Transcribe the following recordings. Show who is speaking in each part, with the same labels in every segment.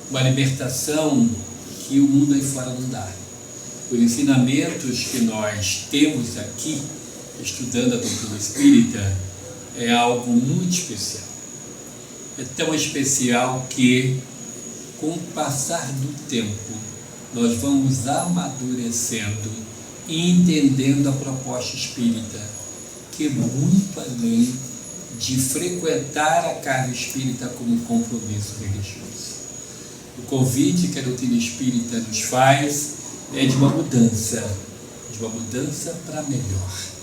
Speaker 1: uma libertação que o mundo aí fora não dá. Os ensinamentos que nós temos aqui, estudando a doutrina espírita, é algo muito especial. É tão especial que, com o passar do tempo, nós vamos amadurecendo e entendendo a proposta espírita, que é muito além de frequentar a casa espírita como compromisso religioso. O convite que a doutrina espírita nos faz é de uma mudança para melhor.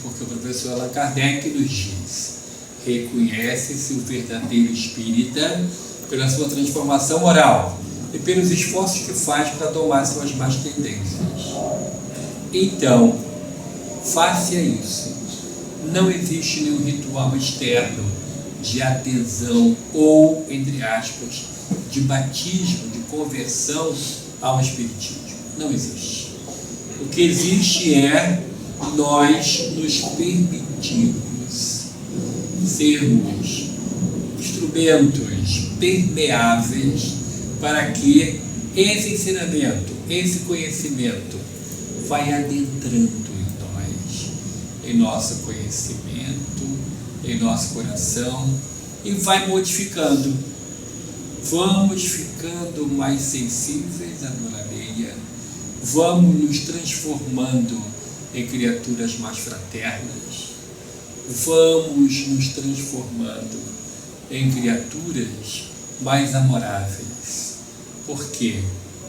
Speaker 1: Porque o professor Allan Kardec nos diz: reconhece-se o verdadeiro espírita pela sua transformação moral e pelos esforços que faz para domar suas más tendências. Então, face a isso, não existe nenhum ritual externo de adesão ou, entre aspas, de batismo, de conversão ao espiritismo. Não existe. O que existe é nós nos permitirmos sermos instrumentos permeáveis para que esse ensinamento, esse conhecimento vai adentrando em nós, em nosso conhecimento, em nosso coração, e vai modificando. Vamos ficando mais sensíveis à dor alheia, vamos nos transformando em criaturas mais fraternas, vamos nos transformando em criaturas mais amoráveis. Por quê?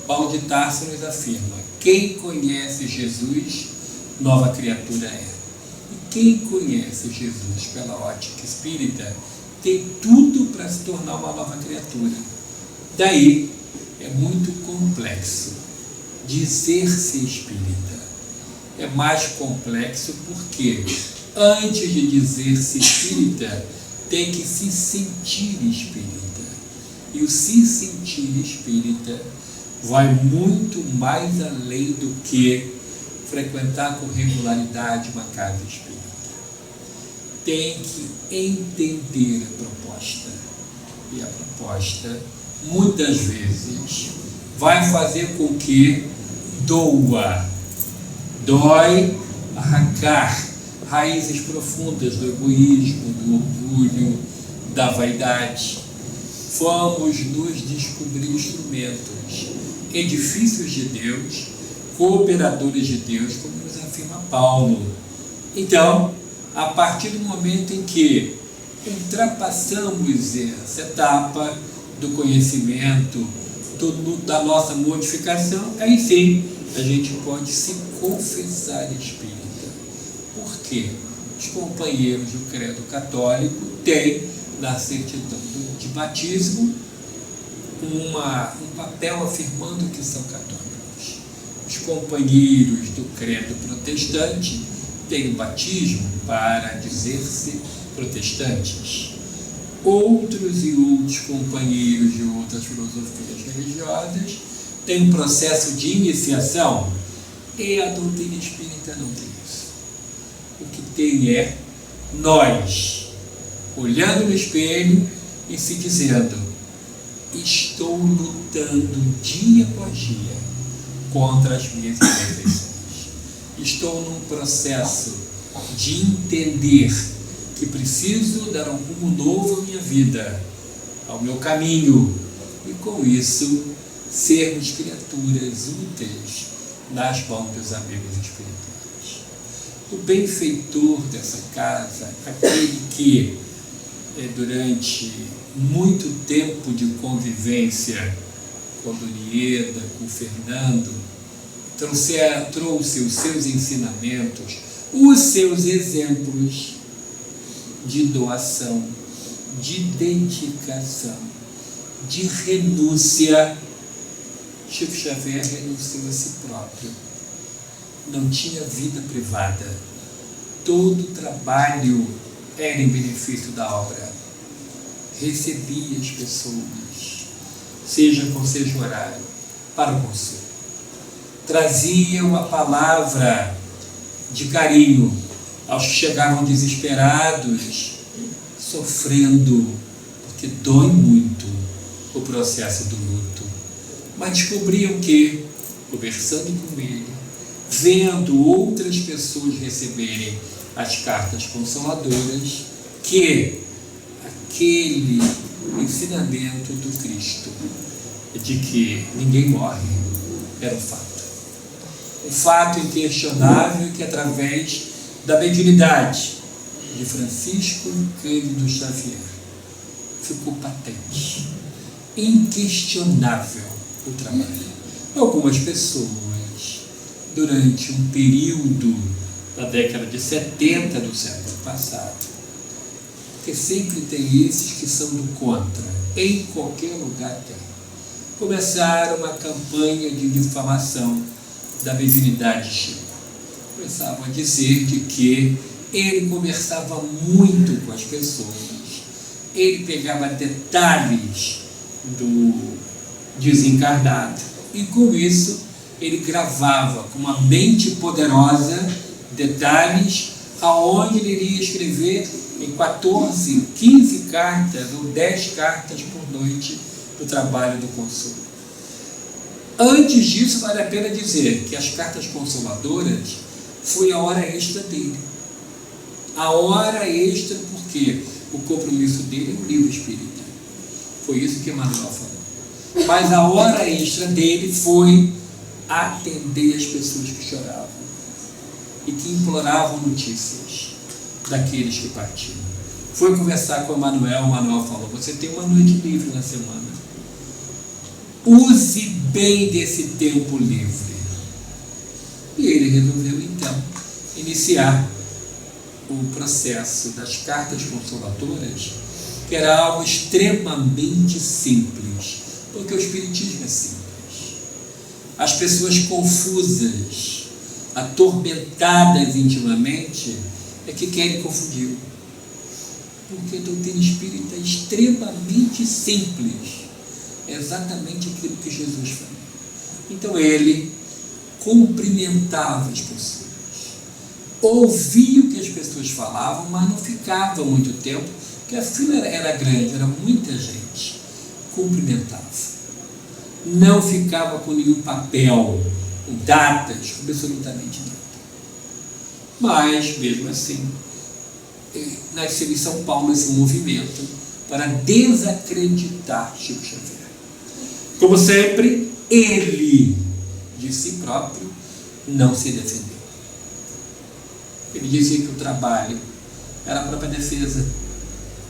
Speaker 1: Paulo de Tarso nos afirma: quem conhece Jesus, nova criatura é. E quem conhece Jesus pela ótica espírita tem tudo para se tornar uma nova criatura. Daí é muito complexo dizer-se espírita. É mais complexo porque, antes de dizer-se espírita, tem que se sentir espírita. E o se sentir espírita vai muito mais além do que frequentar com regularidade uma casa espírita. Tem que entender a proposta. E a proposta, muitas vezes, vai fazer com que dói arrancar raízes profundas do egoísmo, do orgulho, da vaidade. Vamos nos descobrir instrumentos, edifícios de Deus, cooperadores de Deus, como nos afirma Paulo. Então, a partir do momento em que ultrapassamos essa etapa do conhecimento, da nossa modificação, aí sim a gente pode se confessar espírita. Por quê? Os companheiros do credo católico têm na certidão de batismo um papel afirmando que são católicos. Os companheiros do credo protestante têm o batismo para dizer-se protestantes. Outros e outros companheiros de outras filosofias religiosas têm um processo de iniciação, e a doutrina espírita não tem isso. O que tem é nós olhando no espelho e se dizendo: estou lutando dia após dia contra as minhas imperfeições. Estou num processo de entender que preciso dar um rumo novo à minha vida, ao meu caminho, e com isso sermos criaturas úteis nas mãos dos amigos espirituais. O benfeitor dessa casa, aquele que durante muito tempo de convivência com a Donieda, com o Fernando, trouxe os seus ensinamentos, os seus exemplos de doação, de dedicação, de renúncia. Chico Xavier renunciou a si próprio. Não tinha vida privada. Todo o trabalho era em benefício da obra. Recebia as pessoas, seja qual seja o horário, para o conselho. Trazia uma palavra de carinho aos que chegavam desesperados, sofrendo, porque dói muito o processo do luto. Mas descobriam que, conversando com ele, vendo outras pessoas receberem as cartas consoladoras, que aquele ensinamento do Cristo de que ninguém morre era um fato. Um fato inquestionável que, através da mediunidade de Francisco Cândido Xavier, ficou patente, inquestionável o trabalho. Algumas pessoas, durante um período da década de 70 do século passado, porque sempre tem esses que são do contra, em qualquer lugar tem, começaram uma campanha de difamação da mediunidade de Chico. Começavam a dizer de que ele conversava muito com as pessoas, ele pegava detalhes do desencarnado e, com isso, ele gravava com uma mente poderosa detalhes aonde ele iria escrever em 14, 15 cartas ou 10 cartas por noite do trabalho do consolo. Antes disso, vale a pena dizer que as cartas consoladoras foi a hora extra dele. A hora extra porque o compromisso dele é o livro espírita. Foi isso que Emmanuel falou. Mas a hora extra dele foi atender as pessoas que choravam e que imploravam notícias daqueles que partiam. Foi conversar com o Emmanuel falou: você tem uma noite livre na semana. Use bem desse tempo livre. E ele resolveu, então, iniciar o processo das cartas consoladoras, que era algo extremamente simples, porque o Espiritismo é simples. As pessoas confusas, atormentadas intimamente, é que querem confundir. Porque a doutrina espírita é extremamente simples. É exatamente aquilo que Jesus falou. Então ele cumprimentava as pessoas, ouvia o que as pessoas falavam, mas não ficava muito tempo, porque a fila era grande, era muita gente. Cumprimentava. Não ficava com nenhum papel, com datas, absolutamente nada. Mas, mesmo assim, nasceu em São Paulo esse movimento para desacreditar Chico Xavier. Como sempre, ele, de si próprio, não se defendeu. Ele dizia que o trabalho era a própria defesa.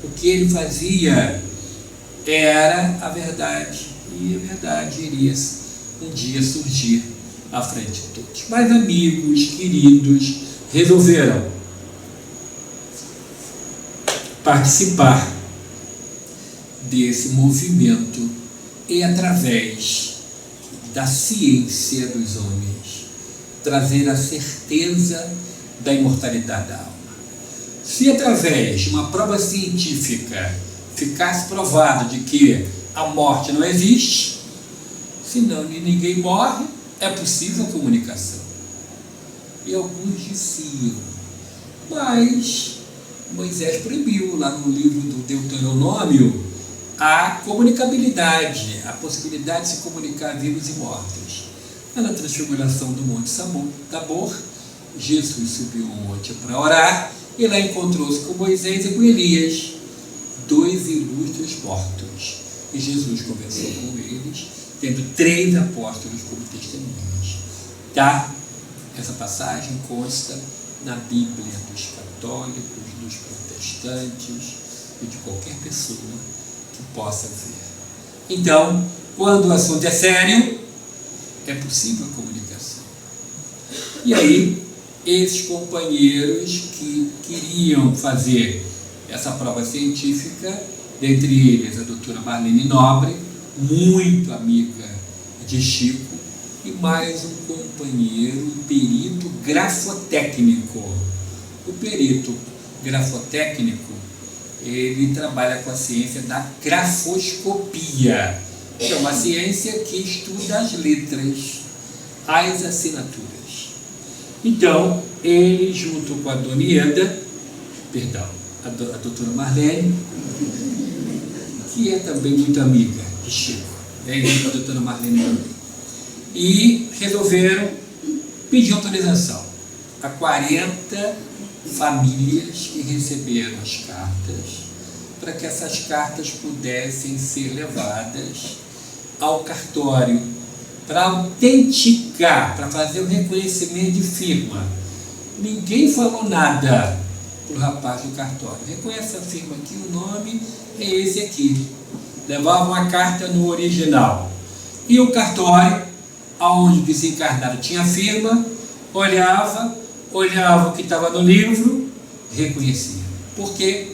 Speaker 1: O que ele fazia era a verdade, e a verdade iria um dia surgir à frente de todos. Mas amigos, queridos, resolveram participar desse movimento e, através da ciência dos homens, trazer a certeza da imortalidade da alma. Se através de uma prova científica ficasse provado de que a morte não existe, senão ninguém morre, é possível a comunicação. E alguns diziam, mas Moisés proibiu lá no livro do Deuteronômio a comunicabilidade, a possibilidade de se comunicar vivos e mortos. Na transfiguração do Monte Tabor, Jesus subiu ao monte para orar e lá encontrou-se com Moisés e com Elias, dois ilustres mortos. E Jesus conversou com eles, tendo 3 apóstolos como testemunhas. Tá? Essa passagem consta na Bíblia dos católicos, dos protestantes e de qualquer pessoa que possa ver. Então, quando o assunto é sério, é possível a comunicação. E aí, esses companheiros que queriam fazer essa prova científica, dentre eles a doutora Marlene Nobre, muito amiga de Chico, e mais um companheiro, um perito grafotécnico. O perito grafotécnico, ele trabalha com a ciência da grafoscopia, que é uma ciência que estuda as letras, as assinaturas. Então, ele, junto com a dona Ieda, a doutora Marlene, que é também muito amiga de Chico, e aí com a doutora Marlene também. E resolveram pedir autorização a 40 famílias que receberam as cartas, para que essas cartas pudessem ser levadas ao cartório para autenticar, para fazer o reconhecimento de firma. Ninguém falou nada para o rapaz do cartório. Reconhece a firma aqui, o nome é esse aqui. Levavam a carta no original. E o cartório, aonde o desencarnado tinha a firma, olhava o que estava no livro, reconhecia. Porque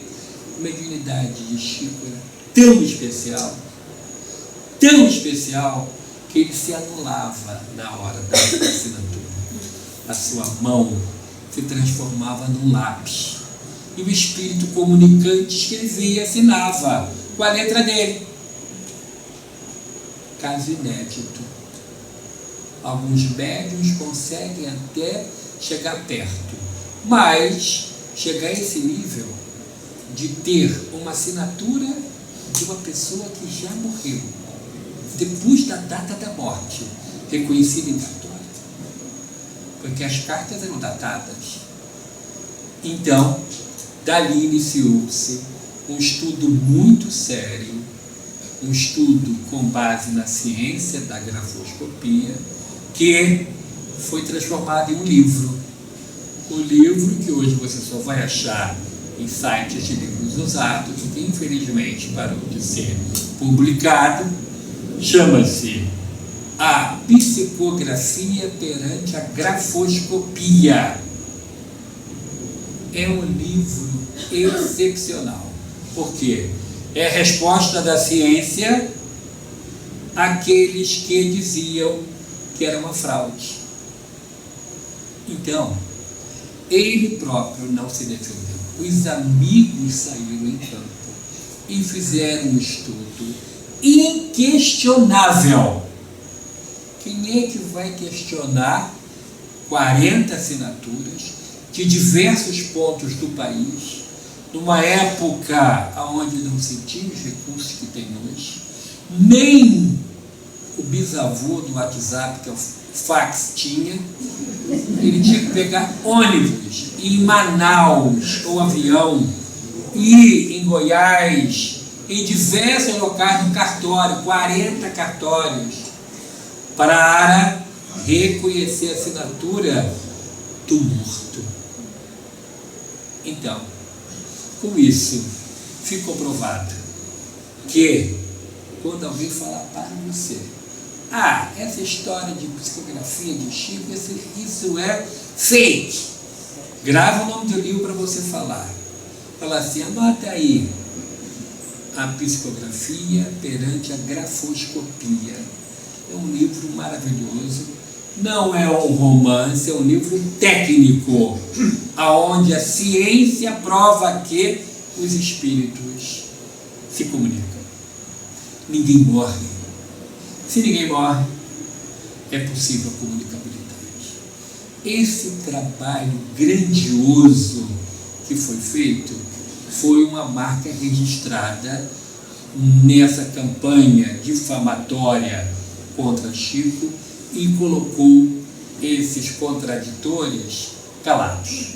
Speaker 1: a mediunidade de Chico era tão especial, que ele se anulava na hora da assinatura. A sua mão se transformava num lápis. E o espírito comunicante escrevia e assinava com a letra dele. Caso inédito. Alguns médiuns conseguem até chegar perto, mas chegar a esse nível de ter uma assinatura de uma pessoa que já morreu, depois da data da morte, reconhecida em cartório, porque as cartas eram datadas. Então, dali iniciou-se um estudo muito sério, um estudo com base na ciência da grafoscopia, que foi transformado em um livro. O livro que hoje você só vai achar em sites de livros usados, que infelizmente parou de ser publicado, chama-se A Psicografia perante a Grafoscopia. É um livro excepcional, porque é a resposta da ciência àqueles que diziam que era uma fraude. Então, ele próprio não se defendeu. Os amigos saíram em campo e fizeram um estudo inquestionável. Quem é que vai questionar 40 assinaturas de diversos pontos do país, numa época onde não se tinha os recursos que tem hoje, nem o bisavô do WhatsApp, que é o fax, tinha? Ele tinha que pegar ônibus em Manaus, ou avião, ir em Goiás, em diversos locais no cartório, 40 cartórios, para reconhecer a assinatura do morto. Então, com isso, ficou provado que, quando alguém falar para você, essa história de psicografia de Chico, isso é fake, grava o nome do livro para você falar. Fala assim, anota aí, A Psicografia perante a Grafoscopia. É um livro maravilhoso, não é um romance, é um livro técnico, onde a ciência prova que os espíritos se comunicam. Ninguém morre. Se ninguém morre, é possível a comunicabilidade. Esse trabalho grandioso que foi feito foi uma marca registrada nessa campanha difamatória contra Chico e colocou esses contraditores calados.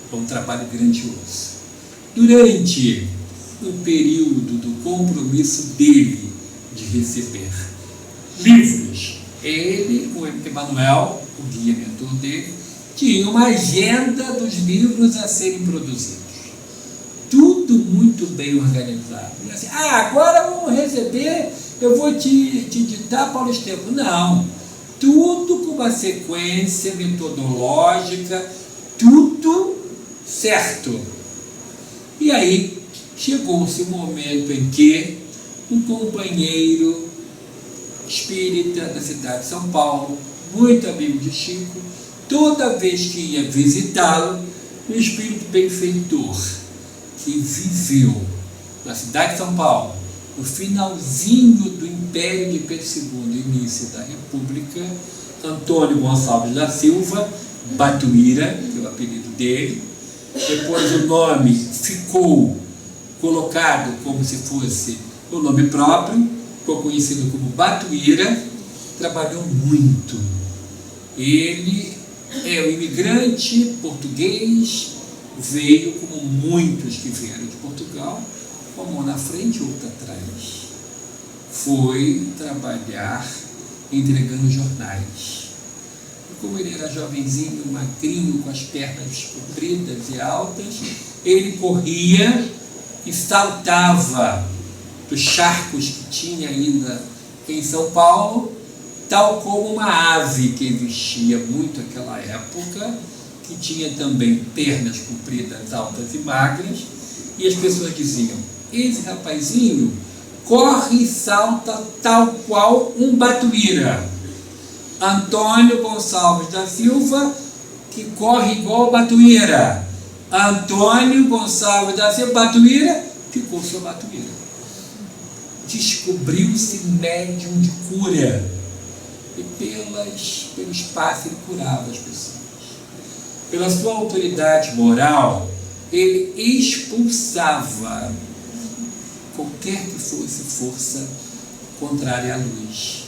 Speaker 1: Foi um trabalho grandioso. Durante o período do compromisso dele de receber livros, ele, o Emanuel, o guia mentor dele, tinha uma agenda dos livros a serem produzidos. Tudo muito bem organizado. E assim, agora vamos receber, eu vou te ditar Paulo Estevam. Não, tudo com uma sequência metodológica, tudo certo. E aí, chegou-se o momento em que um companheiro espírita da cidade de São Paulo, muito amigo de Chico, toda vez que ia visitá-lo, um espírito benfeitor, que viveu na cidade de São Paulo, no finalzinho do Império de Pedro II, início da República, Antônio Gonçalves da Silva, Batuíra, que é o apelido dele. Depois o nome ficou colocado como se fosse o nome próprio, ficou conhecido como Batuíra, trabalhou muito. Ele é um imigrante português, veio como muitos que vieram de Portugal, uma mão na frente e outra atrás. Foi trabalhar entregando jornais. E como ele era jovenzinho, magrinho, com as pernas compridas e altas, ele corria e saltava dos charcos que tinha ainda em São Paulo, tal como uma ave que existia muito naquela época, que tinha também pernas compridas, altas e magras, e as pessoas diziam: esse rapazinho corre e salta tal qual um Batuíra. Antônio Gonçalves da Silva, que corre igual Batuíra. Antônio Gonçalves da Silva, Batuíra, ficou só Batuíra. Descobriu-se médium de cura. E pelos passos ele curava as pessoas. Pela sua autoridade moral, ele expulsava qualquer que fosse força contrária à luz.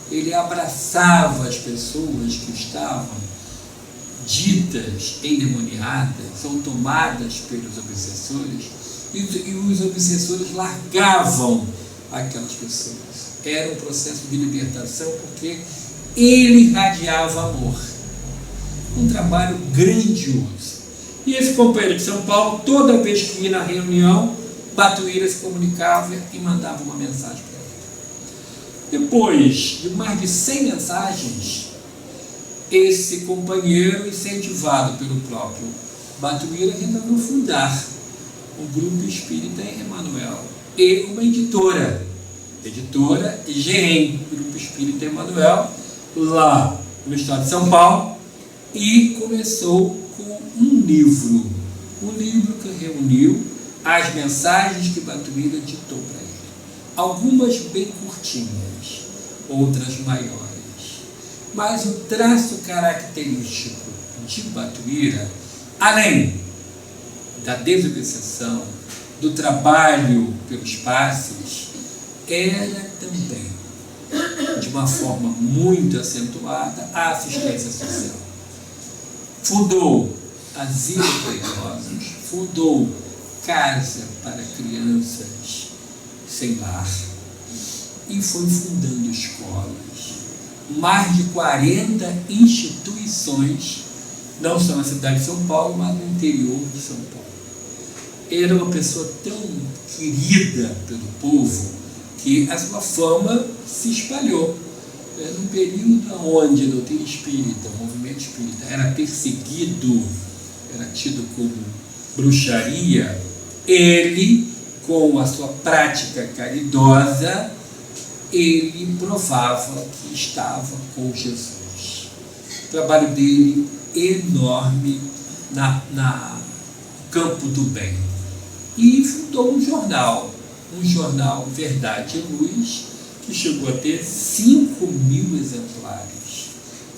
Speaker 1: Ele abraçava as pessoas que estavam ditas endemoniadas ou tomadas pelos obsessores, e os obsessores largavam aquelas pessoas. Era um processo de libertação, porque ele irradiava amor. Um trabalho grandioso. E esse companheiro de São Paulo, toda vez que ia na reunião, Batuíra se comunicava e mandava uma mensagem para ele. Depois de mais de 100 mensagens, esse companheiro, incentivado pelo próprio Batuíra, resolveu fundar um grupo espírita em Emanuel e uma editora GEM, Grupo Espírita Emanuel, lá no estado de São Paulo, e começou com um livro que reuniu as mensagens que Batuíra ditou para ele. Algumas bem curtinhas, outras maiores. Mas o traço característico de Batuíra, além da desobsessão, do trabalho pelos passes, era também, de uma forma muito acentuada, a assistência social. Fundou asilo para idosos, fundou casa para crianças sem lar e foi fundando escolas. Mais de 40 instituições, não só na cidade de São Paulo, mas no interior de São Paulo. Era uma pessoa tão querida pelo povo que a sua fama se espalhou. Num período onde a doutrina espírita, o movimento espírita, era perseguido, era tido como bruxaria, ele, com a sua prática caridosa, ele provava que estava com Jesus. O trabalho dele enorme no campo do bem. E fundou um jornal Verdade e Luz, que chegou a ter 5.000 exemplares.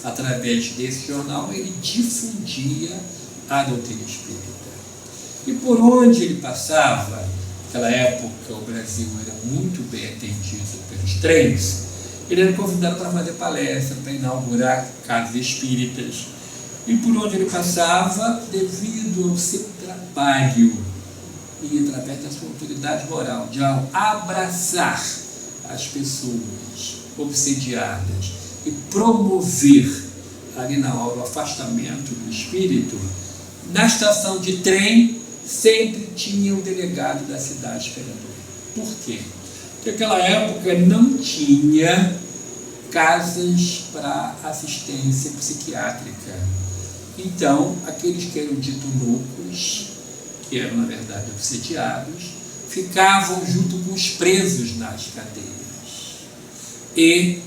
Speaker 1: Através desse jornal, ele difundia a doutrina espírita. E por onde ele passava, naquela época o Brasil era muito bem atendido pelos trens, ele era convidado para fazer palestra, para inaugurar casas espíritas. E por onde ele passava, devido ao seu trabalho e através da sua autoridade moral, de abraçar as pessoas obsediadas e promover ali na hora o afastamento do espírito, na estação de trem sempre tinha o delegado da cidade esperando. Por quê? Porque naquela época não tinha casas para assistência psiquiátrica. Então, aqueles que eram ditos loucos, que eram na verdade obsediados, ficavam junto com os presos nas cadeias. E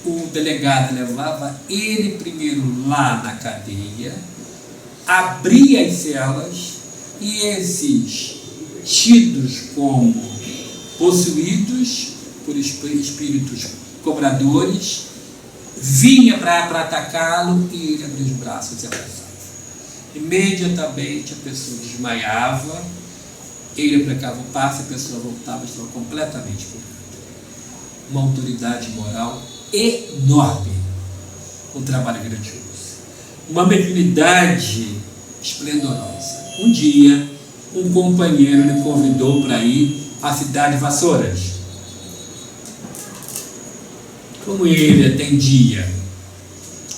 Speaker 1: o delegado levava ele primeiro lá na cadeia, abria as celas, e esses tidos como possuídos por espíritos cobradores vinha para atacá-lo e ele abria os braços e abraçava. Imediatamente a pessoa desmaiava, ele aplicava o passe, a pessoa voltava, estava completamente curada. uma autoridade moral enorme, um trabalho grandioso, uma mediunidade esplendorosa. Um dia, um companheiro me convidou para ir à cidade de Vassouras. Como ele atendia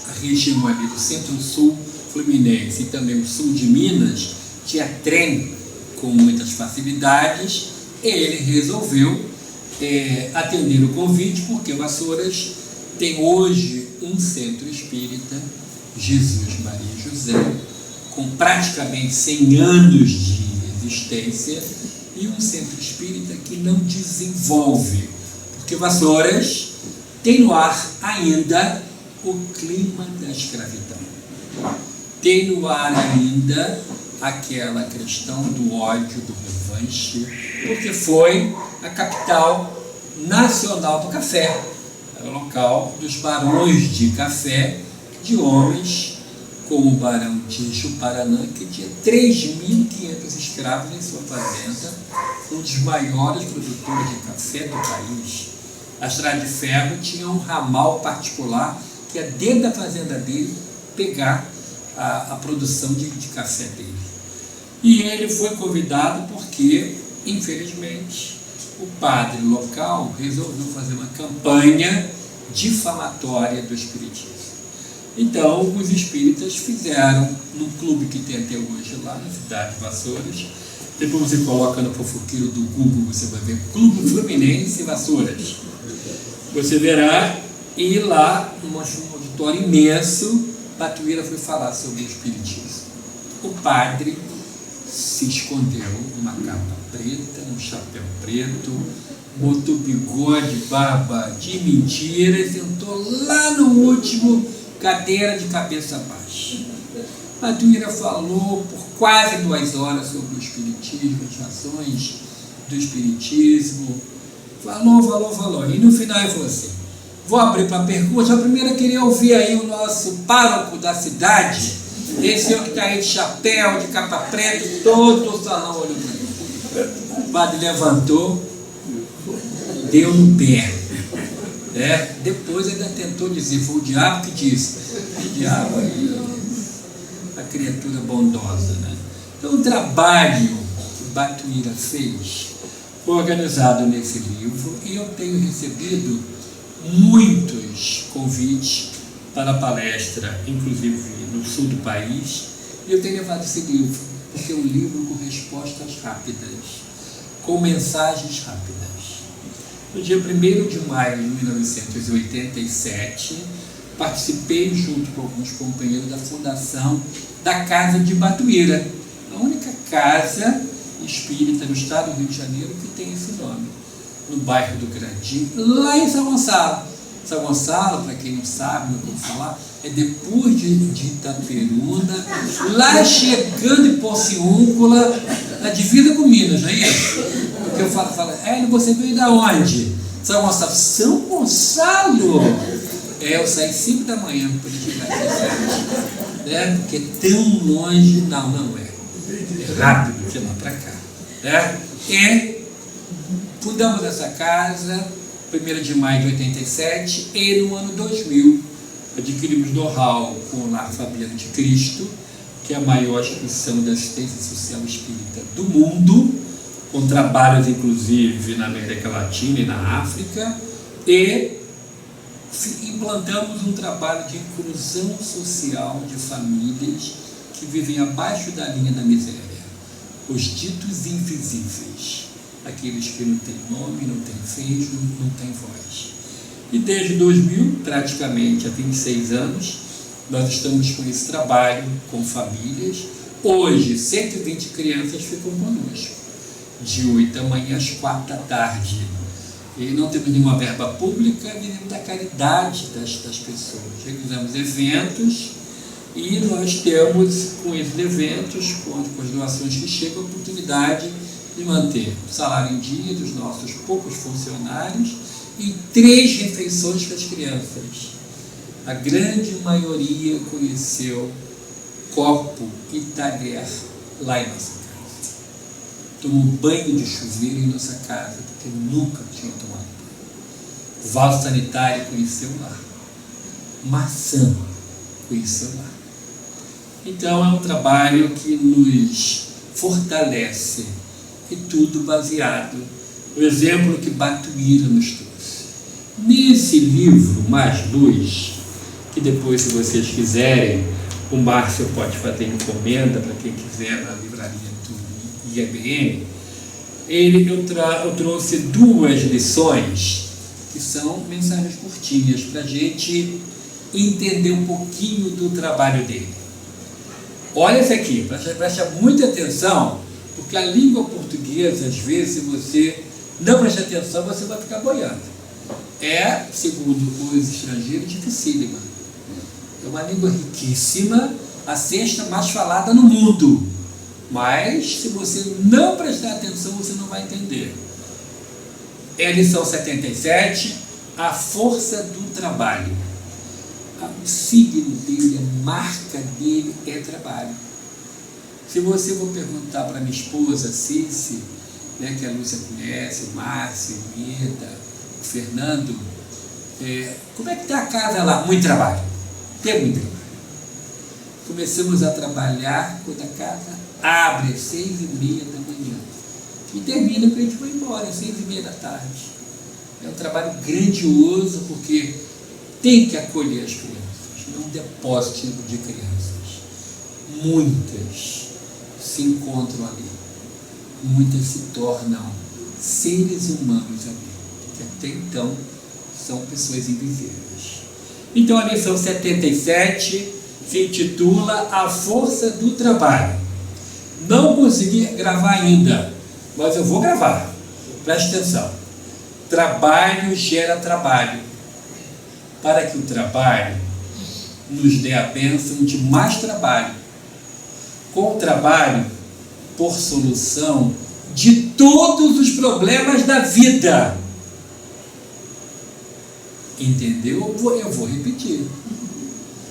Speaker 1: a região ali do centro-sul fluminense e também o sul de Minas, tinha trem com muitas facilidades, ele resolveu atender o convite, porque Vassouras tem hoje um centro espírita, Jesus, Maria e José, com praticamente 100 anos de existência, e um centro espírita que não desenvolve, porque Vassouras tem no ar ainda o clima da escravidão, tem no ar ainda aquela questão do ódio, do revanche, porque foi a capital nacional do café, era o local dos barões de café, de homens como o barão de Chuparanã, que tinha 3.500 escravos em sua fazenda, um dos maiores produtores de café do país. A Estrada de Ferro tinha um ramal particular que ia dentro da fazenda dele pegar a produção de café dele. E ele foi convidado porque, infelizmente, o padre local resolveu fazer uma campanha difamatória do espiritismo. Então, os espíritas fizeram, num clube que tem até hoje lá na cidade de Vassouras, depois você coloca no fofoqueiro do Google, você vai ver Clube Fluminense Vassouras. Você verá, e lá, num auditório imenso, Batuíra foi falar sobre o espiritismo. O padre se escondeu numa capa preta, um chapéu preto, botou bigode, barba de mentira e sentou lá no último, cadeira de cabeça baixa. Batuíra falou por quase 2 horas sobre o espiritismo, as razões do espiritismo. Falou. E no final ele falou assim: vou abrir para perguntas. A primeira, queria ouvir aí o nosso pároco da cidade, esse senhor que está aí de chapéu, de capa preta, todo o salão olhou para ele. O padre levantou, deu no pé. Depois ainda tentou dizer, foi o diabo que disse. O diabo aí, a criatura bondosa, né? Então, o trabalho que Batuíra fez foi organizado nesse livro, e eu tenho recebido muitos convites para palestra, inclusive no sul do país, e eu tenho levado esse livro, porque é um livro com respostas rápidas, com mensagens rápidas. No dia 1º de maio de 1987, participei junto com alguns companheiros da fundação da Casa de Batuíra, a única casa espírita no estado do Rio de Janeiro que tem esse nome, no bairro do Grandim, lá em São Gonçalo. São Gonçalo, para quem não sabe, não vou falar, é depois de Itaperuna, lá chegando em Porciúncula, na divisa com Minas, não é isso? Porque eu falo, você veio da onde? São Gonçalo. São Gonçalo! Eu saí 5 da manhã para chegar aqui, porque tão longe, não é. É rápido de lá para cá. E fundamos essa casa 1º de maio de 87, e no ano 2000 adquirimos know-how com o Lar Fabiano de Cristo, que é a maior instituição de assistência social espírita do mundo, com trabalhos inclusive na América Latina e na África, e implantamos um trabalho de inclusão social de famílias que vivem abaixo da linha da miséria, os ditos invisíveis, aqueles que não têm nome, não têm feijo, não têm voz. E desde 2000, praticamente há 26 anos, nós estamos com esse trabalho com famílias. Hoje, 120 crianças ficam conosco, de 8 da manhã às 4 da tarde. E não temos nenhuma verba pública, vivemos da caridade das pessoas. Realizamos eventos e nós temos, com esses eventos, com as doações que chegam, a oportunidade de manter o salário em dia dos nossos poucos funcionários e 3 refeições para as crianças. A grande maioria conheceu copo e talher lá em nossa casa. Tomou banho de chuveiro em nossa casa, porque nunca tinha tomado banho. vaso sanitário conheceu lá, maçã conheceu lá. Então é um trabalho que nos fortalece, e tudo baseado no exemplo que Batuíra nos trouxe. Nesse livro, Mais Luz, que depois, se vocês quiserem, o Márcio pode fazer encomenda para quem quiser na livraria do IABN, eu trouxe 2 lições que são mensagens curtinhas para a gente entender um pouquinho do trabalho dele. Olha esse aqui, preste muita atenção, porque a língua portuguesa, às vezes, se você não prestar atenção, você vai ficar boiando. É, segundo os estrangeiros, dificílima. É uma língua riquíssima, a 6ª mais falada no mundo. Mas, se você não prestar atenção, você não vai entender. É a lição 77, a força do trabalho. O signo dele, a marca dele é trabalho. Se você for perguntar para minha esposa, Cici, né, que a Lúcia conhece, o Márcio, o Ida, o Fernando, como é que está a casa lá? Muito trabalho. Tem muito trabalho. Começamos a trabalhar quando a casa abre às 6h30 da manhã e termina quando a gente vai embora às 6h30 da tarde. É um trabalho grandioso, porque tem que acolher as crianças, não um depósito de crianças. Muitas se encontram ali, muitas se tornam seres humanos ali, que até então são pessoas invisíveis. Então a lição 77 se intitula A Força do Trabalho. Não consegui gravar ainda, mas eu vou gravar. Preste atenção. Trabalho gera trabalho. Para que o trabalho nos dê a bênção de mais trabalho. Com o trabalho, por solução de todos os problemas da vida. Entendeu? Eu vou repetir.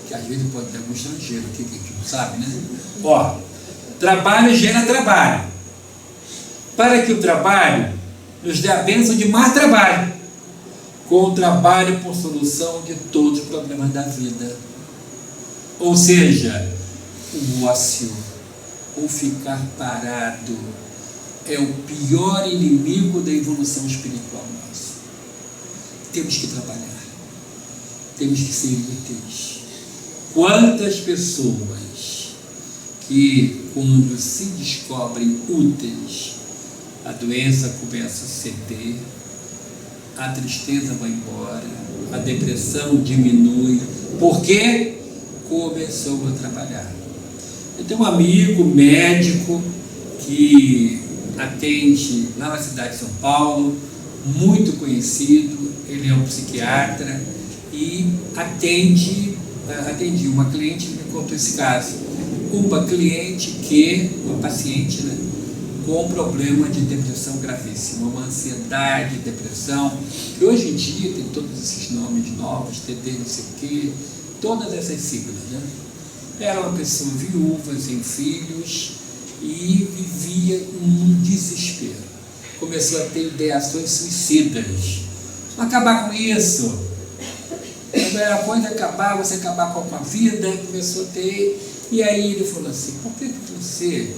Speaker 1: Que às vezes pode ter algum estrangeiro aqui que a gente não sabe, né? Ó, trabalho gera trabalho. Para que o trabalho nos dê a bênção de mais trabalho. Com o trabalho por solução de todos os problemas da vida. Ou seja, o ócio, ou ficar parado, é o pior inimigo da evolução espiritual nossa. Temos que trabalhar. Temos que ser úteis. Quantas pessoas que, quando se descobrem úteis, a doença começa a ceder, a tristeza vai embora, a depressão diminui, porque começou a trabalhar. Eu tenho um amigo médico que atende lá na cidade de São Paulo, muito conhecido, ele é um psiquiatra e atendi uma cliente que me contou esse caso. Uma paciente, né, com problema de depressão gravíssima, uma ansiedade, depressão, que hoje em dia tem todos esses nomes novos, TD não sei o quê, todas essas siglas, né? Era uma pessoa viúva, sem filhos, e vivia um desespero. Começou a ter ideações suicidas. Acabar com isso. A coisa acabar, você acabar com a vida, começou a ter. E aí ele falou assim: por que você,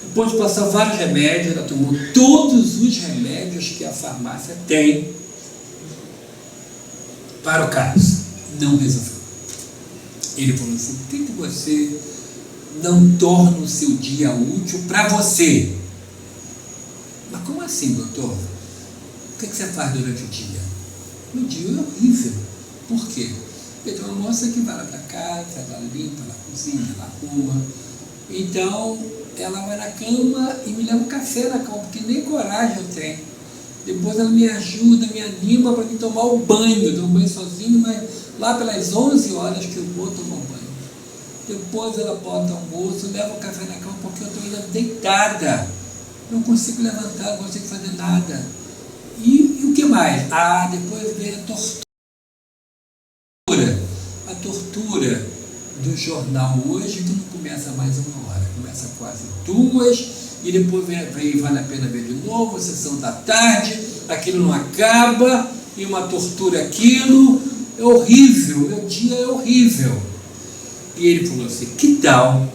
Speaker 1: depois de passar vários remédios, ela tomou todos os remédios que a farmácia tem para o caso, não resolveu. Ele falou assim: por que você não torna o seu dia útil para você? Mas como assim, doutor? O que você faz durante o dia? O dia é horrível. Por quê? Porque tem uma moça que vai lá para casa, ela limpa, ela cozinha, ela arruma. Então, ela vai na cama e me leva um café na cama, porque nem coragem eu tenho. Depois ela me ajuda, me anima para me tomar o banho. Eu tomo banho sozinho, mas lá pelas 11 horas que eu vou tomar o banho. Depois ela bota o almoço, leva o café na cama, porque eu estou ainda deitada. Não consigo levantar, não consigo fazer nada. E o que mais? Depois vem a tortura. A tortura do jornal hoje, que não começa mais 1 hora, começa quase 2, e depois vale a pena ver de novo, a sessão da tarde, aquilo não acaba, e uma tortura aquilo, é horrível, meu dia é horrível. E ele falou assim, que tal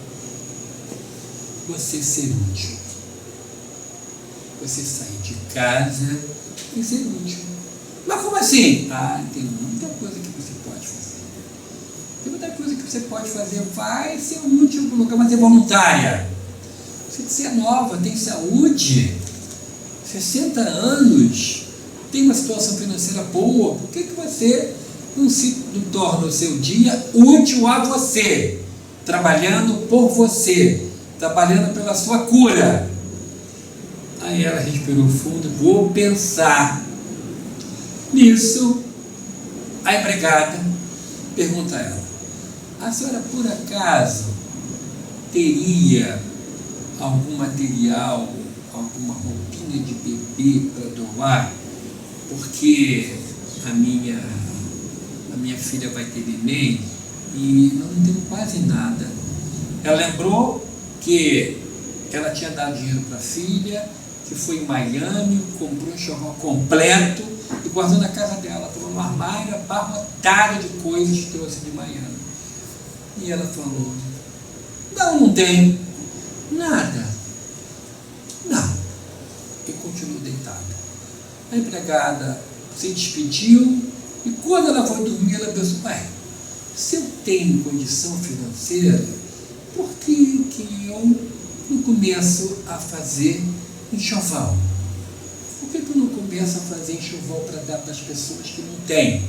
Speaker 1: você ser útil? Você sair de casa e ser útil. Mas como assim? Tem muita coisa que você pode fazer. Tem muita coisa que você pode fazer. Vai ser útil no lugar, mas é voluntária. Você é nova, tem saúde, 60 anos, tem uma situação financeira boa, por que você não torna o seu dia útil a você, trabalhando por você, trabalhando pela sua cura? Aí ela respirou fundo, vou pensar. Nisso, a empregada pergunta a ela, a senhora por acaso teria algum material, alguma roupinha de bebê para doar? Porque a minha filha vai ter neném e não tenho quase nada. Ela lembrou que ela tinha dado dinheiro para a filha, que foi em Miami, comprou um enxoval completo e guardou na casa dela, tomou no armário, abarrotado de coisas que trouxe de Miami. E ela falou, não tenho nada. Não. E continuou deitada. A empregada se despediu e quando ela foi dormir, ela pensou, se eu tenho condição financeira, por que eu não começo a fazer enxoval? Por que eu não começo a fazer enxoval para dar para as pessoas que não têm?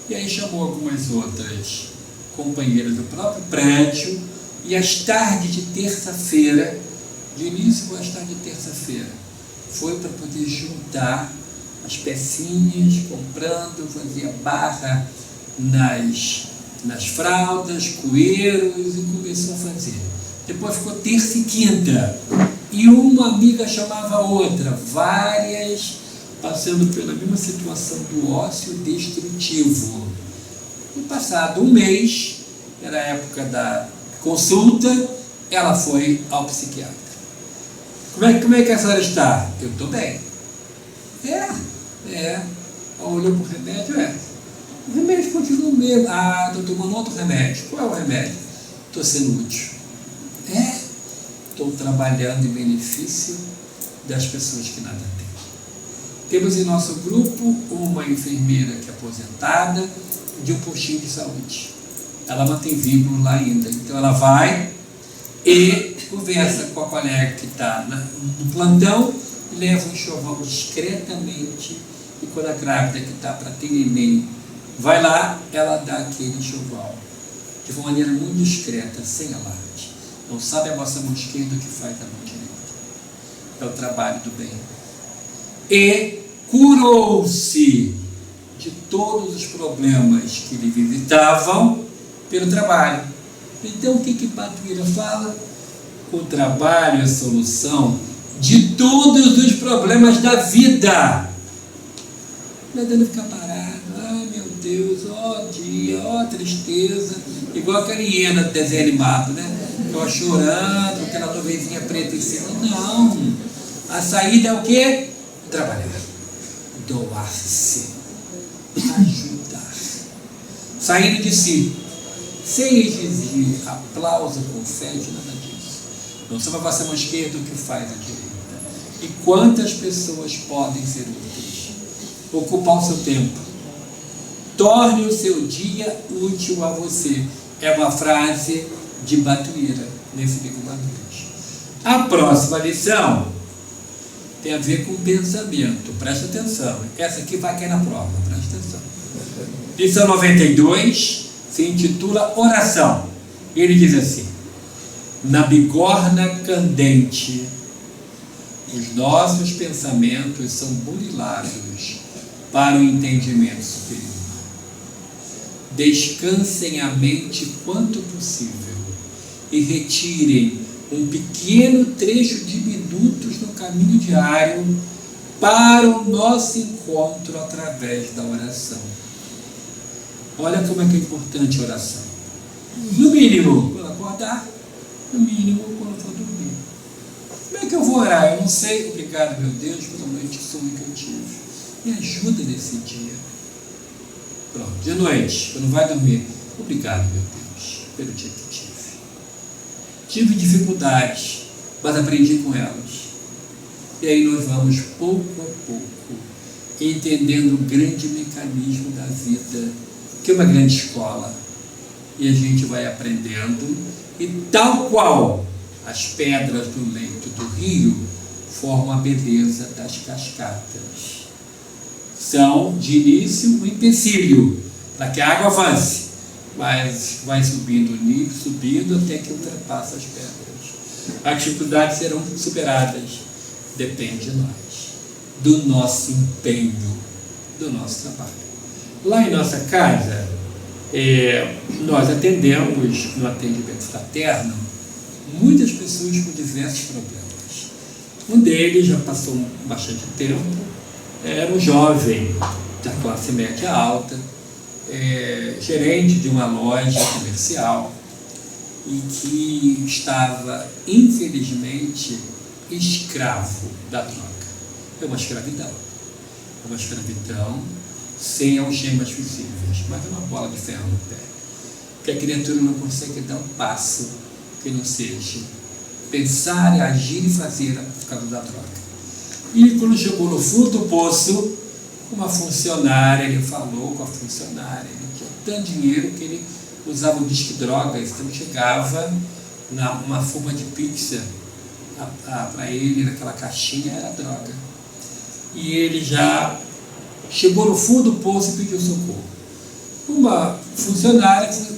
Speaker 1: E aí chamou algumas outras companheiras do próprio prédio e às tardes de terça-feira, de início às tardes de terça-feira, foi para poder juntar as pecinhas, comprando, fazia barra nas fraldas, coeiros e começou a fazer. Depois ficou terça e quinta. E uma amiga chamava a outra, várias passando pela mesma situação do ócio destrutivo. E passado um mês, era a época da consulta, ela foi ao psiquiatra. Como é que a senhora está? Eu estou bem. Ela olhou para o remédio, o remédio continua o mesmo. Estou tomando outro remédio. Qual é o remédio? Estou sendo útil. Estou trabalhando em benefício das pessoas que nada têm. Temos em nosso grupo uma enfermeira que é aposentada de um postinho de saúde. Ela mantém vínculo lá ainda. Então ela vai e conversa com a colega que está no plantão, leva um enxoval discretamente e quando a grávida que está para ter neném vai lá, ela dá aquele enxoval de uma maneira muito discreta, sem alarde. Não sabe a vossa mão esquerda o que faz a mão direita. É o trabalho do bem. E curou-se de todos os problemas que lhe visitavam pelo trabalho. Então o que Batuíra fala? O trabalho é a solução de todos os problemas da vida. Não é dando ficar parado, meu Deus, ó dia, ó tristeza, igual aquela hiena do desenho animado, né? Ficava chorando, aquela nuvenzinha preta em cima. Não, a saída é o quê? Trabalhar, doar-se, ajudar, saindo de si, sem exigir aplauso, confete, nada disso. Não sabe a vossa mão esquerda o que faz a direita. E quantas pessoas podem ser úteis? Ocupar o seu tempo. Torne o seu dia útil a você. É uma frase de Batuíra, nesse livro Batuíra. A próxima lição tem a ver com pensamento. Presta atenção. Essa aqui vai cair na prova. Presta atenção. Lição 92 se intitula Oração. Ele diz assim: na bigorna candente, os nossos pensamentos são burilados para o entendimento superior. Descansem a mente quanto possível e retirem um pequeno trecho de minutos no caminho diário para o nosso encontro através da oração. Olha como é que é importante a oração. No mínimo, quando acordar, no mínimo, quando for dormir. Como é que eu vou orar? Eu não sei. Obrigado, meu Deus, pela noite sonho que eu tive. Me ajuda nesse dia. Pronto, de noite, quando vai dormir, obrigado, meu Deus, pelo dia que tive. Tive dificuldades, mas aprendi com elas. E aí nós vamos, pouco a pouco, entendendo o grande mecanismo da vida, que é uma grande escola. E a gente vai aprendendo, e tal qual as pedras do leito do rio formam a beleza das cascatas. São, de início, um empecilho para que a água avance, mas vai subindo o nível, subindo até que ultrapassa as pedras. As dificuldades serão superadas. Depende de nós, do nosso empenho, do nosso trabalho. Lá em nossa casa, nós atendemos, no atendimento fraterno, muitas pessoas com diversos problemas. Um deles já passou bastante tempo, era um jovem da classe média alta, gerente de uma loja comercial, e que estava, infelizmente, escravo da droga. É uma escravidão. É uma escravidão sem algemas visíveis, mas é uma bola de ferro no pé. Que a criatura não consegue dar um passo que não seja pensar, agir e fazer por causa da droga. E quando chegou no fundo do poço, uma funcionária, ele falou com a funcionária, ele tinha tanto dinheiro que ele usava o disque drogas, então chegava uma forma de pizza para ele, naquela caixinha, era droga. E ele já chegou no fundo do poço e pediu socorro. Uma funcionária que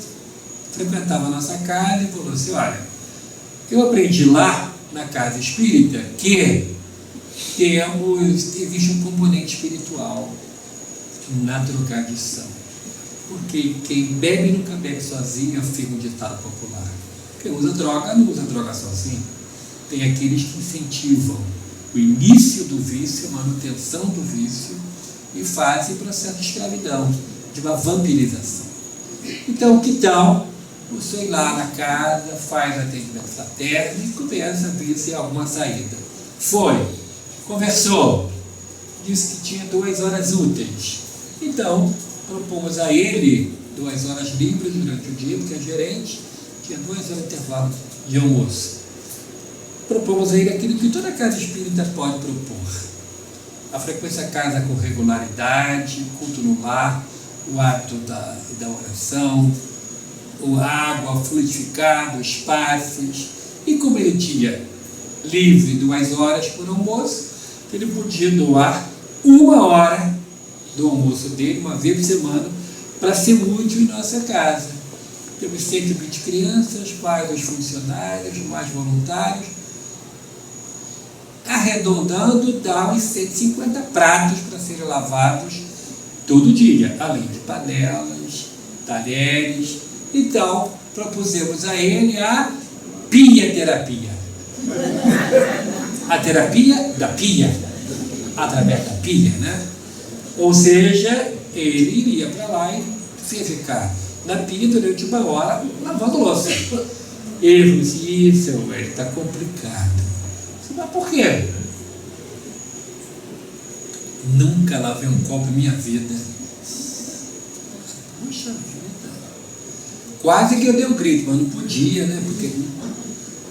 Speaker 1: frequentava a nossa casa e falou assim: olha, eu aprendi lá na casa espírita que existe um componente espiritual na drogadição. Porque quem bebe nunca bebe sozinho, afirma um ditado popular. Quem usa droga não usa droga sozinho. Tem aqueles que incentivam o início do vício, a manutenção do vício, e fazem o processo de escravidão, de uma vampirização. Então, que tal você ir lá na casa, faz atendimento fraterno e começa a ver se há alguma saída? Foi, conversou, disse que tinha 2 horas úteis. Então, propomos a ele 2 horas livres durante o dia, porque a gerente tinha 2 horas de intervalo de almoço. Propomos a ele aquilo que toda casa espírita pode propor: a frequência à casa com regularidade, culto no lar, o hábito da oração, a água fluidificada, os passes. E como ele tinha livre 2 horas por almoço, ele podia doar 1 hora do almoço dele, uma vez por semana, para ser útil em nossa casa. Temos 120 crianças, pais dos funcionários, mais voluntários. Arredondando, dá uns 150 pratos para serem lavados todo dia, além de panelas, talheres. Então, propusemos a ele a pia-terapia. A terapia da pia, através da pia, né? Ou seja, ele iria para lá e ficar na pia durante 1 hora lavando louça. Ele falou assim: isso, ele está complicado. Mas por quê? Nunca lavei um copo em minha vida. Puxa vida. Quase que eu dei um grito, mas não podia, né?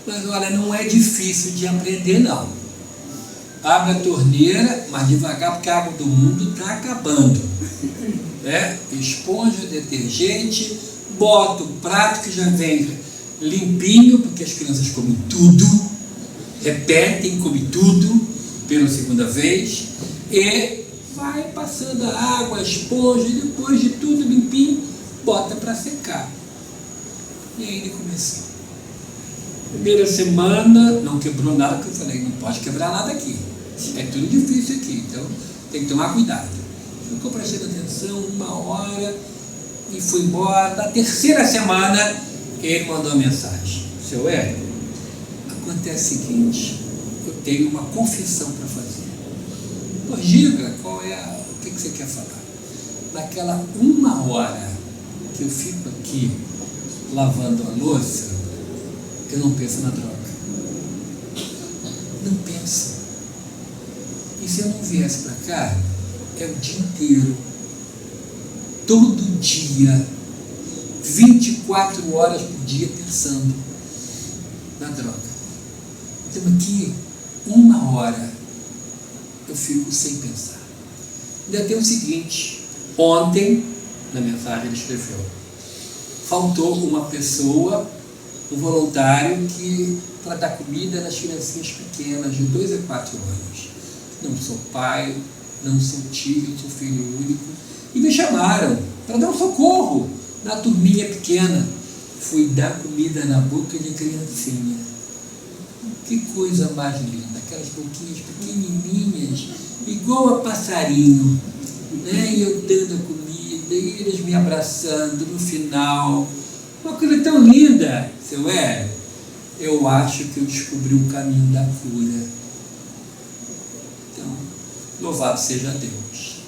Speaker 1: Mas olha, não é difícil de aprender, não. Abre a torneira, mas devagar, porque a água do mundo está acabando. Esponja, detergente, bota o prato que já vem limpinho, porque as crianças comem tudo. Repetem, come tudo pela segunda vez, e vai passando a água, a esponja, e depois de tudo limpinho, bota para secar. E aí ele começou. Primeira semana, não quebrou nada, porque eu falei: não pode quebrar nada aqui. É tudo difícil aqui, então tem que tomar cuidado. Ficou prestando atenção 1 hora e foi embora. Na 3ª semana, ele mandou uma mensagem: seu Hélio, acontece o seguinte, eu tenho uma confissão para fazer. Pô, diga, o que você quer falar? Naquela 1 hora que eu fico aqui lavando a louça, eu não penso na droga. Não penso. E se eu não viesse para cá, é o dia inteiro, todo dia, 24 horas por dia pensando na droga. Então aqui, 1 hora, eu fico sem pensar. Ainda tem o seguinte, ontem, na mensagem ele escreveu, faltou uma pessoa, um voluntário para dar comida nas criancinhas pequenas, de 2 a 4 anos. Não sou pai, não sou tio, sou filho único. E me chamaram para dar um socorro na turminha pequena. Fui dar comida na boca de criancinha. Que coisa mais linda, aquelas boquinhas pequenininhas, igual a passarinho, né? E eu dando a comida, e eles me abraçando no final. Uma coisa tão linda, seu Hélio. Eu acho que eu descobri o caminho da cura. Então, louvado seja Deus.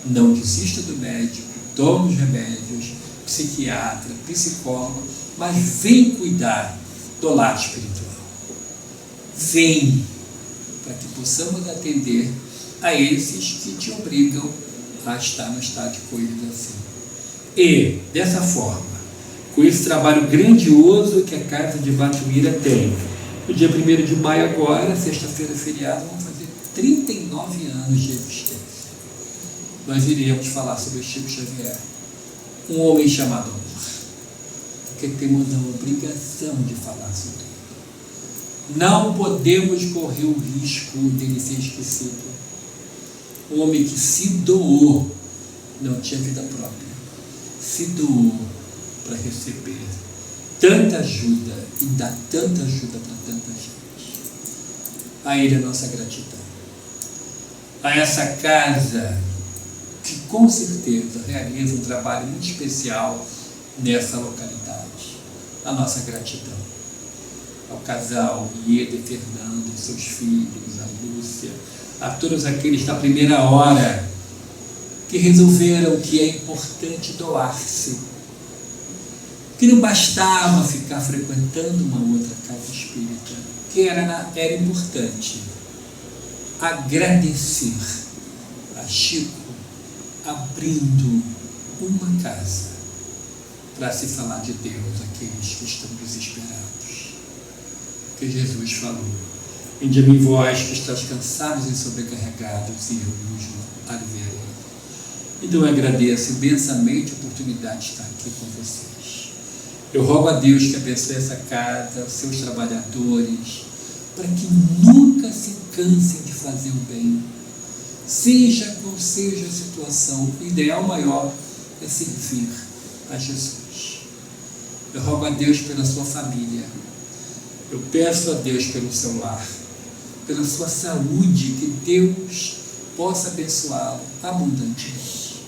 Speaker 1: Não desista do médico, tome os remédios, psiquiatra, psicólogo, mas vem cuidar do lado espiritual. Vem, para que possamos atender a esses que te obrigam a estar no estado de coisas assim. E, dessa forma, com esse trabalho grandioso que a Casa de Vatuíra tem, no dia 1º de maio agora, sexta-feira feriado, vamos fazer 39 anos de existência. Nós iremos falar sobre o Chico Xavier, um homem chamado amor, porque temos a obrigação de falar sobre ele. Não podemos correr o risco dele ser esquecido. Um homem que se doou, não tinha vida própria, se doou para receber tanta ajuda e dar tanta ajuda para tanta gente. A ele a nossa gratidão. A essa casa que com certeza realiza um trabalho muito especial nessa localidade. A nossa gratidão. Ao casal Ieda e Fernando, seus filhos, a Lúcia, a todos aqueles da primeira hora que resolveram que é importante doar-se, que não bastava ficar frequentando uma outra casa espírita, que era importante agradecer a Chico abrindo uma casa para se falar de Deus àqueles que estão desesperados. Que Jesus falou: vinde a mim vós que estáis cansados e sobrecarregados, e eu vos aliviarei. Então eu agradeço imensamente a oportunidade de estar aqui com vocês. Eu rogo a Deus que abençoe essa casa, os seus trabalhadores, para que nunca se cansem de fazer o bem. Seja qual seja a situação, o ideal maior é servir a Jesus. Eu rogo a Deus pela sua família. Eu peço a Deus pelo seu lar, pela sua saúde, que Deus possa abençoá-lo abundantemente.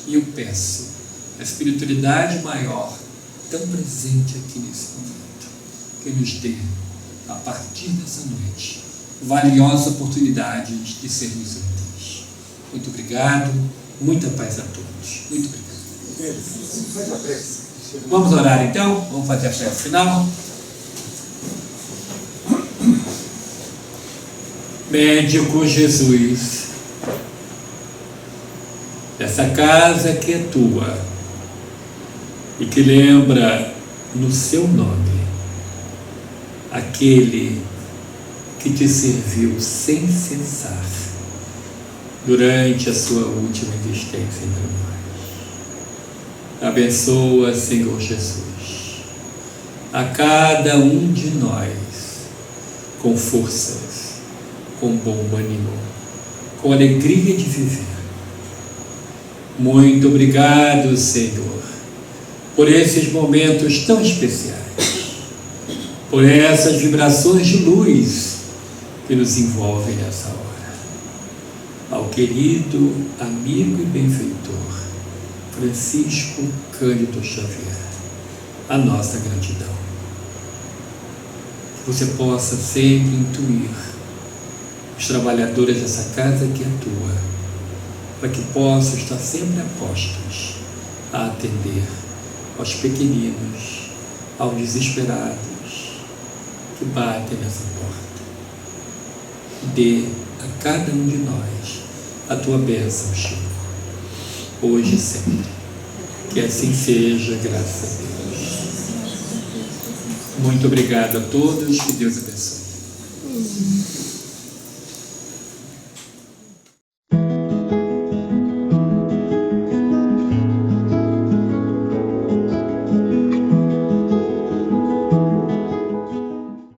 Speaker 1: E eu peço a espiritualidade maior, tão presente aqui nesse momento, que nos dê, a partir dessa noite, valiosa oportunidade de sermos úteis. Muito obrigado, muita paz a todos. Muito obrigado. Vamos orar então? Vamos fazer a prece final? Médico Jesus, essa casa que é tua e que lembra no seu nome aquele que te serviu sem cessar durante a sua última existência entre nós. Abençoa, Senhor Jesus, a cada um de nós com forças, com bom ânimo, com alegria de viver. Muito obrigado, Senhor, por esses momentos tão especiais, por essas vibrações de luz que nos envolvem nessa hora. Ao querido amigo e benfeitor Francisco Cândido Xavier, a nossa gratidão. Que você possa sempre intuir os trabalhadores dessa casa que é tua, para que possam estar sempre apostos a atender aos pequeninos, aos desesperados que batem nessa porta. Dê a cada um de nós a tua bênção, Chico, hoje e sempre. Que assim seja, graças a Deus. Muito obrigado a todos, que Deus abençoe.